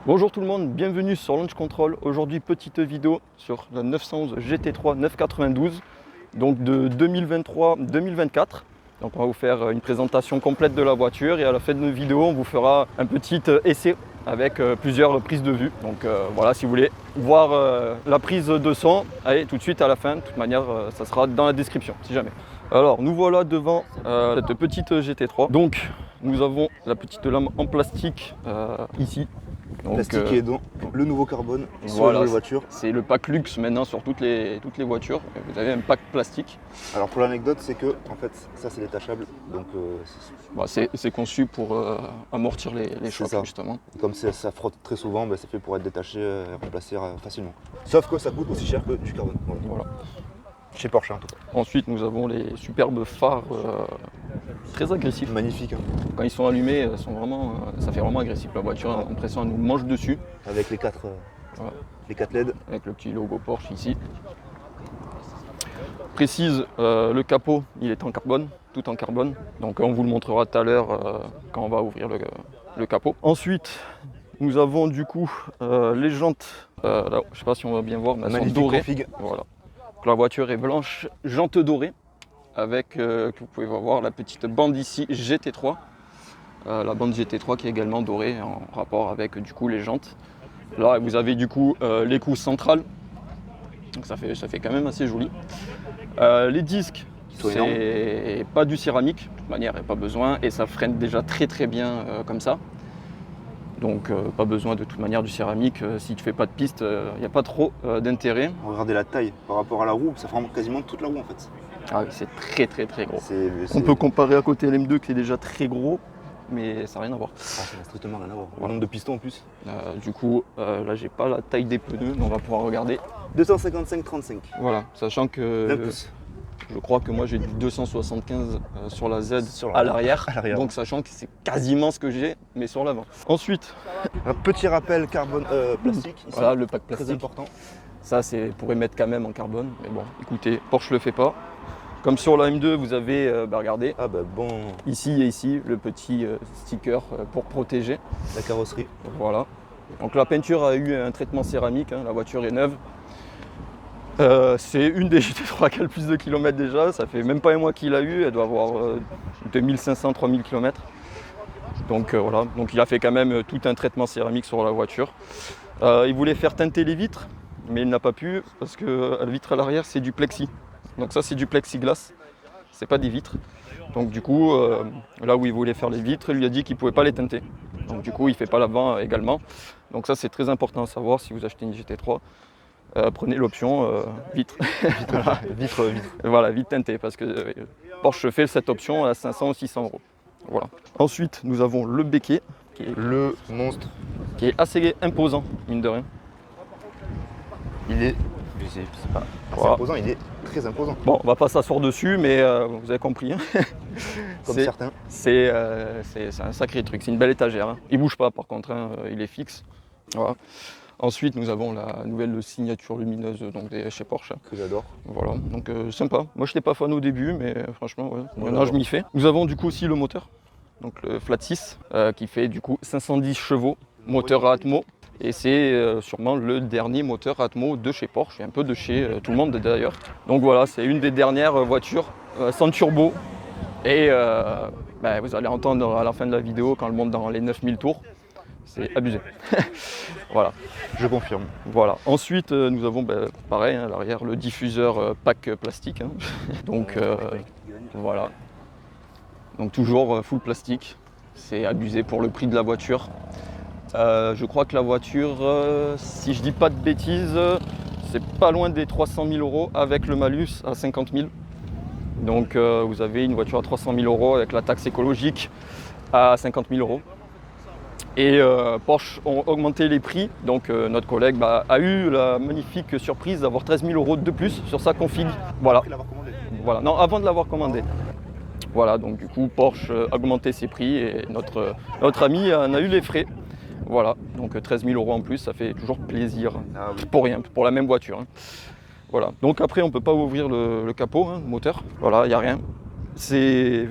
Bonjour tout le monde, bienvenue sur Launch Control. Aujourd'hui, petite vidéo sur la 911 GT3 992, donc de 2023-2024. Donc on va vous faire une présentation complète de la voiture et à la fin de notre vidéo, on vous fera un petit essai avec plusieurs prises de vue. Donc voilà, si vous voulez voir la prise de son, allez tout de suite à la fin. De toute manière, ça sera dans la description si jamais. Alors nous voilà devant cette petite GT3. Donc nous avons la petite lame en plastique ici. Donc, plastique et donc le nouveau carbone sur voilà, la voiture. C'est le pack luxe maintenant sur toutes les voitures. Vous avez un pack plastique. Alors pour l'anecdote, c'est que en fait ça c'est détachable, donc c'est conçu pour amortir les chocs ça. justement. Comme ça frotte très souvent, c'est fait pour être détaché et remplacé facilement. Sauf que ça coûte aussi cher que du carbone. Voilà. Chez Porsche en tout cas. Ensuite nous avons les superbes phares très agressifs. Magnifique. Quand ils sont allumés, ça fait vraiment agressif. La voiture, on a l'impression qu'elle nous mange dessus. Avec les 4 LED. Avec le petit logo Porsche ici. Précise, le capot, il est en carbone, tout en carbone. Donc on vous le montrera tout à l'heure quand on va ouvrir le capot. Ensuite, nous avons du coup les jantes. Là, je ne sais pas si on va bien voir, mais elles sont dorées. Voilà. Donc, la voiture est blanche, jantes dorées. Avec, que vous pouvez voir, la petite bande ici GT3. La bande GT3 qui est également dorée en rapport avec du coup les jantes. Là vous avez du coup l'écoute centrale. Donc ça fait quand même assez joli. Les disques, c'est pas du céramique, de toute manière il n'y a pas besoin et ça freine déjà très bien comme ça. Donc pas besoin de toute manière du céramique, si tu fais pas de piste, il n'y a pas trop d'intérêt. Regardez la taille par rapport à la roue, ça prend quasiment toute la roue en fait. Ah oui, c'est très gros. On peut comparer à côté l'M2 qui est déjà très gros, mais ça n'a rien à voir. Ah, ça n'a strictement rien à voir. Le nombre de pistons en plus. Du coup, là j'ai pas la taille des pneus, mais on va pouvoir regarder. 255-35. Voilà, sachant que je crois que moi j'ai du 275 sur la Z à l'arrière. Donc sachant que c'est quasiment ce que j'ai, mais sur l'avant. Ensuite, un petit rappel carbone plastique. Ici. Voilà, le pack plastique. Très important. Ça, c'est pour émettre quand même en carbone. Mais bon, écoutez, Porsche le fait pas. Comme sur la M2, vous avez, regardez, ici et ici, le petit sticker pour protéger la carrosserie. Voilà. Donc la peinture a eu un traitement céramique, la voiture est neuve. C'est une des GT3 qui a le plus de kilomètres déjà, ça fait même pas un mois qu'il a eu, elle doit avoir 2500-3000 km. Donc voilà, donc il a fait quand même tout un traitement céramique sur la voiture. Il voulait faire teinter les vitres, mais il n'a pas pu parce que la vitre à l'arrière c'est du plexi. Donc ça c'est du plexiglas, c'est pas des vitres. Donc du coup, là où il voulait faire les vitres, il lui a dit qu'il ne pouvait pas les teinter. Donc du coup, il ne fait pas l'avant également. Donc ça c'est très important à savoir si vous achetez une GT3. Prenez l'option vitre. Vitre. Voilà, vitre teintée, parce que Porsche fait cette option à 500 ou 600 €. Voilà. Ensuite, nous avons le béquet, qui est le monstre, qui est assez imposant, mine de rien. Il est, imposant, il est très imposant. Bon, on va pas s'asseoir dessus, mais vous avez compris. Hein. Comme certains. C'est un sacré truc, c'est une belle étagère. Hein. Il bouge pas par contre, hein, il est fixe. Voilà. Ensuite, nous avons la nouvelle signature lumineuse donc, chez Porsche. Que j'adore. Voilà, donc sympa. Moi, je n'étais pas fan au début, mais franchement, ouais. Maintenant, je m'y fais. Nous avons du coup aussi le moteur, donc le Flat 6, qui fait du coup 510 chevaux, moteur à Atmo. Et c'est sûrement le dernier moteur Atmo de chez Porsche, et un peu de chez tout le monde d'ailleurs. Donc voilà, c'est une des dernières voitures sans turbo. Et vous allez entendre à la fin de la vidéo, quand elle monte dans les 9000 tours. C'est abusé. Voilà. Je confirme. Voilà. Ensuite, nous avons pareil, à l'arrière, le diffuseur pack plastique. Hein. Donc voilà. Donc toujours full plastique. C'est abusé pour le prix de la voiture. Je crois que la voiture, si je dis pas de bêtises, c'est pas loin des 300 000 € avec le malus à 50 000. Donc vous avez une voiture à 300 000 € avec la taxe écologique à 50 000 €. Et Porsche ont augmenté les prix, donc notre collègue a eu la magnifique surprise d'avoir 13 000 € de plus sur sa config. Voilà. Voilà. Non, avant de l'avoir commandé. Voilà, donc du coup Porsche a augmenté ses prix et notre ami en a eu les frais. Voilà, donc 13 000 € en plus, ça fait toujours plaisir. Pour rien, pour la même voiture. Hein. Voilà, donc après on ne peut pas ouvrir le capot, hein, le moteur. Voilà, il n'y a rien. C'est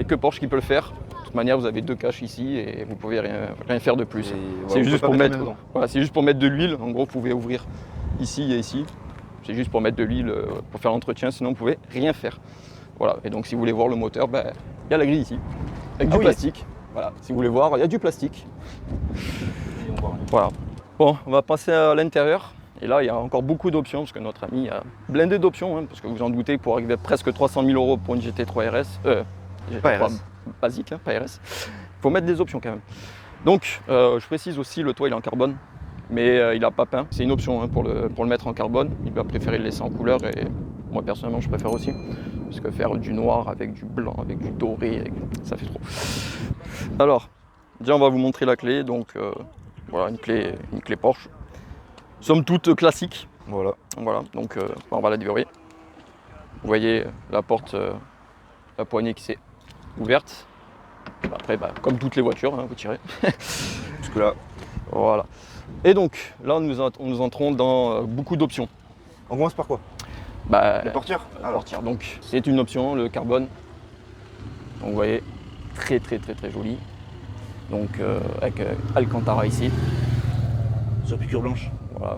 que Porsche qui peut le faire. toute manière, vous avez 2 caches ici et vous pouvez rien faire de plus. Et C'est vous juste pouvez pour pas mettre, dedans. voilà, c'est juste pour mettre de l'huile. En gros, vous pouvez ouvrir ici et ici. C'est juste pour mettre de l'huile pour faire l'entretien, sinon vous pouvez rien faire. Voilà. Et donc si vous voulez voir le moteur, il y a la grille ici, avec du plastique. Voilà. Si vous voulez voir, il y a du plastique. Voilà. Bon, on va passer à l'intérieur. Et là, il y a encore beaucoup d'options, parce que notre ami a blindé d'options, hein, parce que vous en doutez, pour arriver à presque 300 000 € pour une GT3 RS, Pas GT3 RS. basique, hein, pas RS, il faut mettre des options quand même. Donc, je précise aussi, le toit il est en carbone, mais il n'a pas peint. C'est une option hein, pour le mettre en carbone. Il va préférer le laisser en couleur, et moi personnellement, je préfère aussi, parce que faire du noir avec du blanc, avec du doré, ça fait trop. Alors, déjà, on va vous montrer la clé. Donc, voilà, une clé Porsche. Somme toute classique. Voilà. Voilà, donc on va la déverrouiller. Vous voyez la porte, la poignée qui s'est ouverte. Après, comme toutes les voitures, hein, vous tirez. Jusque là. Voilà. Et donc, là, nous entrons dans beaucoup d'options. On commence par quoi? Les portières. portières. Donc, c'est une option, le carbone. Donc, vous voyez, très joli. Donc, avec Alcantara ici. Sur piqûre blanche. Voilà,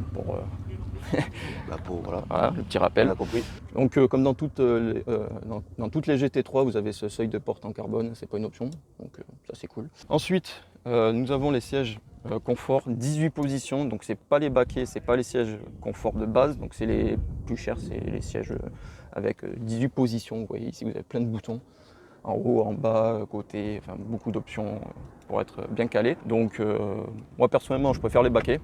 pour Voilà. le petit rappel. On a compris. Donc comme dans toutes les GT3, vous avez ce seuil de porte en carbone, c'est pas une option, donc ça c'est cool. Ensuite, nous avons les sièges confort, 18 positions, donc c'est pas les baquets, c'est pas les sièges confort de base, donc c'est les plus chers, c'est les sièges avec 18 positions. Vous voyez ici, vous avez plein de boutons, en haut, en bas, côté, enfin beaucoup d'options pour être bien calé. Donc moi personnellement, je préfère les baquets.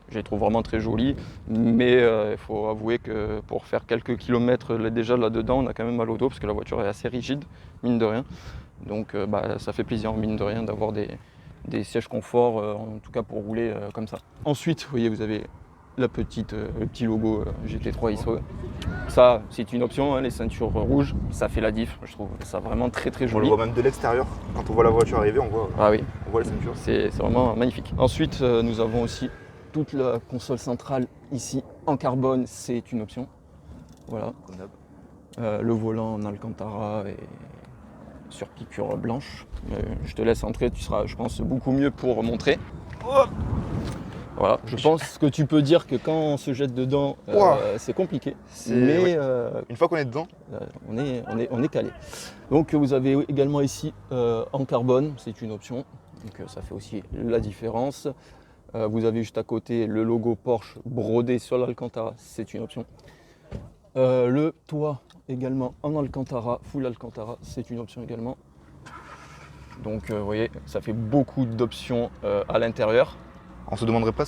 Je les trouve vraiment très jolis, mais il faut avouer que pour faire quelques kilomètres déjà là-dedans, on a quand même mal au dos parce que la voiture est assez rigide, mine de rien. Donc ça fait plaisir, mine de rien, d'avoir des sièges confort, en tout cas pour rouler comme ça. Ensuite, vous voyez, vous avez le petit logo GT3 ISO. Ça, c'est une option, hein, les ceintures rouges, ça fait la diff. Je trouve ça vraiment très On le joli. voit même de l'extérieur. Quand on voit la voiture arriver, on voit Ah oui, les ceintures. c'est vraiment magnifique. Ensuite, nous avons aussi toute la console centrale ici en carbone, c'est une option. Voilà. Le volant en Alcantara et sur piqûre blanche. Je te laisse entrer, tu seras, je pense, beaucoup mieux pour montrer. Voilà. Je pense que tu peux dire que quand on se jette dedans, c'est compliqué. Mais une fois qu'on est dedans, on est calé. Donc vous avez également ici en carbone, c'est une option. Donc ça fait aussi la différence. Vous avez juste à côté le logo Porsche brodé sur l'Alcantara, c'est une option. Le toit également en Alcantara, full Alcantara, c'est une option également. Donc vous voyez, ça fait beaucoup d'options à l'intérieur. on se demanderait pas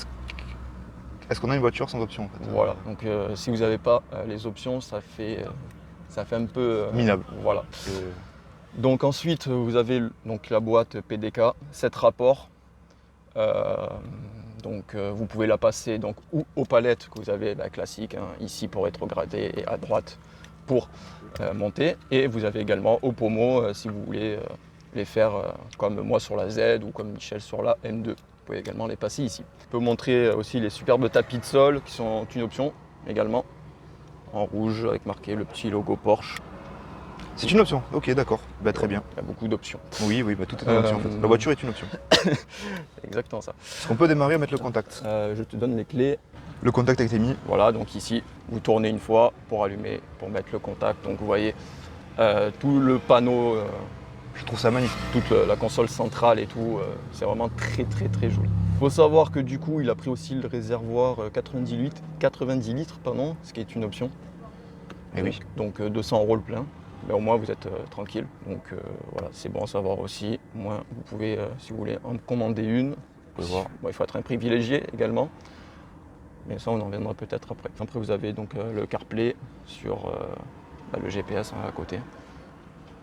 est-ce qu'on a une voiture sans option en fait. Voilà, donc si vous n'avez pas les options, ça fait un peu minable. Voilà. Donc ensuite, vous avez donc la boîte PDK, 7 rapports. Donc vous pouvez la passer donc, ou aux palettes que vous avez classiques, hein, ici pour rétrograder et à droite pour monter. Et vous avez également au pommeau si vous voulez les faire comme moi sur la Z ou comme Michel sur la M2. Vous pouvez également les passer ici. Je peux vous montrer aussi les superbes tapis de sol qui sont une option également, en rouge avec marqué le petit logo Porsche. C'est une option, ok d'accord, très bien. Il y a beaucoup d'options. Oui, tout est une option en fait. La voiture est une option. C'est exactement ça. Est-ce qu'on peut démarrer et mettre le contact? Je te donne les clés. Le contact a été mis. Voilà, donc ici, vous tournez une fois pour allumer, pour mettre le contact. Donc vous voyez tout le panneau, Je trouve ça magnifique. toute la console centrale et tout, c'est vraiment très joli. Il faut savoir que du coup, il a pris aussi le réservoir 90 litres, ce qui est une option. Et oui. Donc 200 € le plein. Mais au moins vous êtes tranquille. Donc voilà, c'est bon à savoir aussi. Au moins vous pouvez, si vous voulez, en commander une. Vous pouvez voir. Bon, il faut être un privilégié également. Mais ça, on en reviendra peut-être après. Après, vous avez donc le CarPlay sur le GPS à côté.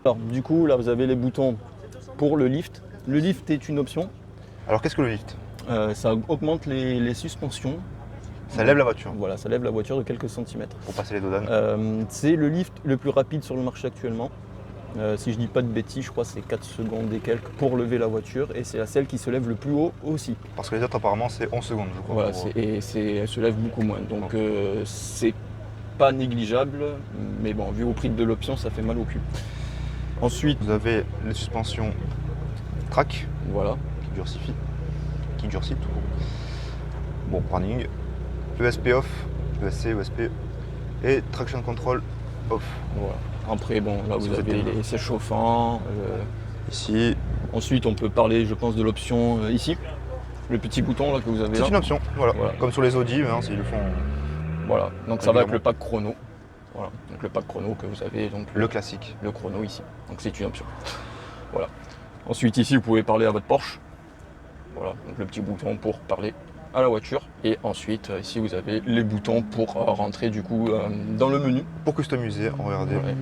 Alors du coup, là vous avez les boutons pour le lift. Le lift est une option. Alors qu'est-ce que le lift? Ça augmente les suspensions. Ça lève la voiture Voilà, ça lève la voiture de quelques centimètres. pour passer les dodanes. C'est le lift le plus rapide sur le marché actuellement. Si je dis pas de bêtises, je crois que c'est 4 secondes et quelques pour lever la voiture. Et c'est celle qui se lève le plus haut aussi. Parce que les autres apparemment c'est 11 secondes je crois. Voilà, elle se lève beaucoup moins. Donc c'est pas négligeable. Mais bon, vu au prix de l'option, ça fait mal au cul. Ensuite, Vous avez les suspensions track Voilà. qui durcit tout. Bon, warning. ESP off, ESC, ESP et traction control off. Voilà. Après, bon, là Si vous vous êtes avez des- les sièges chauffants. Ici, Ensuite, on peut parler, je pense, de l'option ici. Le petit bouton là que vous avez c'est là. une option, voilà. Voilà. Comme sur les Audi, hein, s'ils le font Voilà. Donc ça va avec régulièrement. le pack chrono. Voilà. Donc le pack chrono que vous avez, donc Le classique. le chrono ici. Donc c'est une option. Voilà. Ensuite ici, vous pouvez parler à votre Porsche. Voilà. Donc le petit bouton pour parler à la voiture. Et ensuite, ici, vous avez les boutons pour rentrer du coup dans le menu. Pour customiser, regardez. Ouais.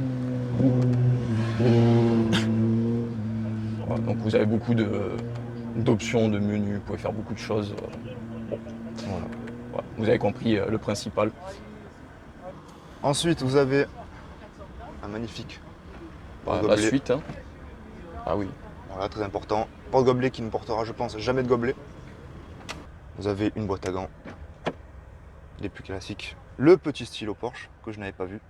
Voilà, donc vous avez beaucoup d'options de menu, vous pouvez faire beaucoup de choses. Bon, Voilà. voilà. Vous avez compris le principal. Ensuite, vous avez un magnifique Bah, la porte-gobelet. suite. Hein. Ah oui. Voilà, très important. Porte-gobelet qui ne portera, je pense, jamais de gobelet. Vous avez une boîte à gants. Les plus classiques. Le petit stylo Porsche que je n'avais pas vu.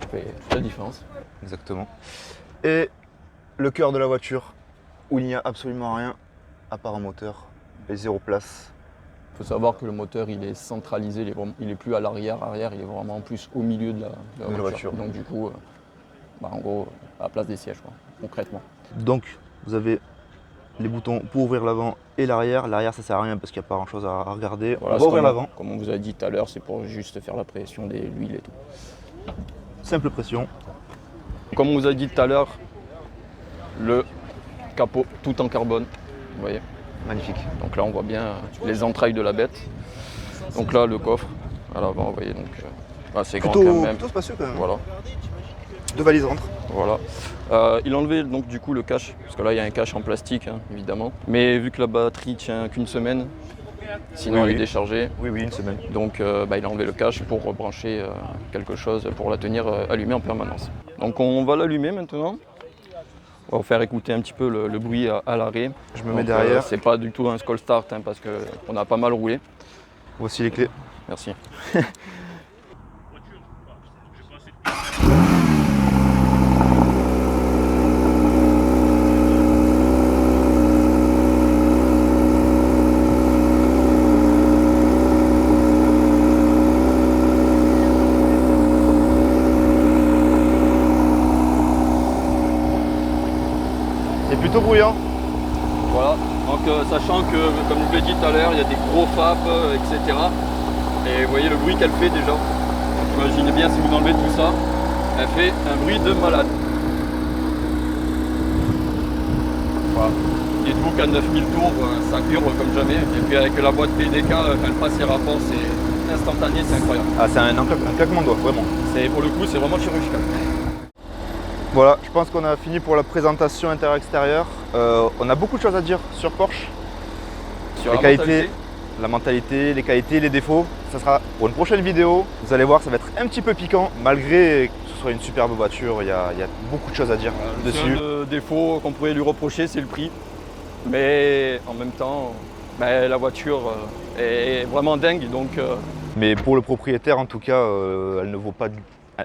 Ça fait toute la différence. Exactement. Et le cœur de la voiture où il n'y a absolument rien à part un moteur et 0 place. Il faut savoir que le moteur il est centralisé, il est plus à l'arrière, il est vraiment plus au milieu de la voiture. Donc du coup, en gros, à la place des sièges, quoi, concrètement. Donc vous avez les boutons pour ouvrir l'avant et l'arrière. L'arrière ça sert à rien parce qu'il n'y a pas grand chose à regarder. Voilà, On va ouvrir l'avant. Comme on vous a dit tout à l'heure, c'est pour juste faire la pression de l'huile et tout. Simple pression. Comme on vous a dit tout à l'heure, le capot tout en carbone, vous voyez. Magnifique. Donc là on voit bien les entrailles de la bête. Donc là le coffre à l'avant, vous voyez, donc c'est grand quand même. Plutôt spacieux quand même. Voilà, 2 valises rentrent. voilà. Il a enlevé donc du coup le cache, parce que là il y a un cache en plastique hein, évidemment. Mais vu que la batterie tient qu'une semaine, sinon Oui, elle est oui. déchargée. Oui, une semaine. Donc il a enlevé le cache pour rebrancher quelque chose pour la tenir allumée en permanence. Donc on va l'allumer maintenant. On va vous faire écouter un petit peu le bruit à l'arrêt. Je me mets derrière. C'est pas du tout un scroll start hein, parce qu'on a pas mal roulé. Voici les clés. Merci. C'est plutôt bruyant. Voilà, donc sachant que, comme je vous l'ai dit tout à l'heure, il y a des gros FAP, etc. Et vous voyez le bruit qu'elle fait déjà. Donc imaginez bien si vous enlevez tout ça, elle fait un bruit de malade. Voilà. Dites-vous qu'à 9000 tours, ça hurle comme jamais. Et puis avec la boîte PDK, quand elle passe ses rapports, c'est instantané, c'est incroyable. Ah, c'est un claquement de doigts, vraiment. Pour le coup, c'est vraiment chirurgical. Voilà, je pense qu'on a fini pour la présentation intérieure-extérieure. On a beaucoup de choses à dire sur Porsche. Sur Les la qualités, mentalité, la mentalité, les qualités, les défauts. Ça sera pour une prochaine vidéo. Vous allez voir, ça va être un petit peu piquant. Malgré que ce soit une superbe voiture, il y a beaucoup de choses à dire le dessus. seul défaut qu'on pourrait lui reprocher, c'est le prix. Mais en même temps, la voiture est vraiment dingue. Donc, Mais pour le propriétaire, en tout cas,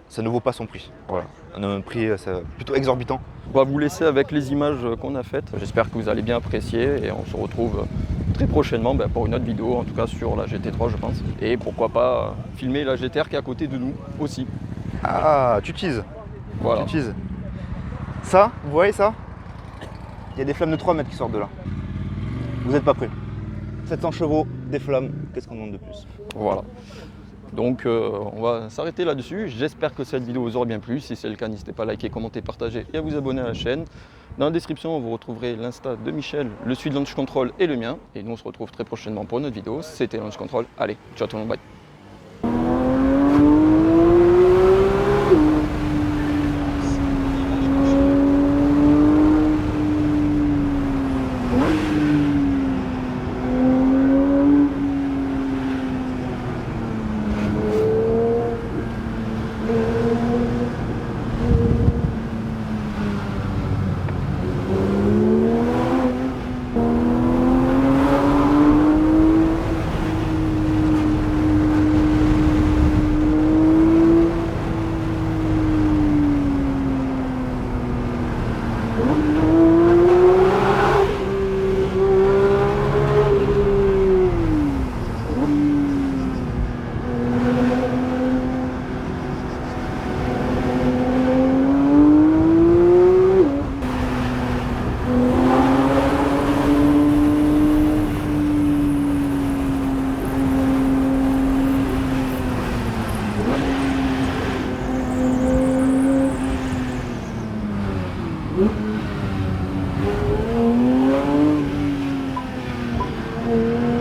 ça ne vaut pas son prix. Voilà. On a un prix plutôt exorbitant. on va vous laisser avec les images qu'on a faites. J'espère que vous allez bien apprécier et on se retrouve très prochainement pour une autre vidéo, en tout cas sur la GT3 je pense. Et pourquoi pas filmer la GTR qui est à côté de nous aussi. Ah, tu teases. Voilà. Tu teases. Ça, vous voyez ça? Il y a des flammes de 3 mètres qui sortent de là. Vous n'êtes pas prêts. 700 chevaux, des flammes, qu'est-ce qu'on demande de plus? Voilà. Donc on va s'arrêter là-dessus. J'espère que cette vidéo vous aura bien plu. Si c'est le cas, n'hésitez pas à liker, commenter, partager et à vous abonner à la chaîne. Dans la description, vous retrouverez l'Insta de Michel, le suite de Launch Control et le mien. Et nous on se retrouve très prochainement pour une autre vidéo. C'était Launch Control. Allez, ciao tout le monde, bye. Ciao.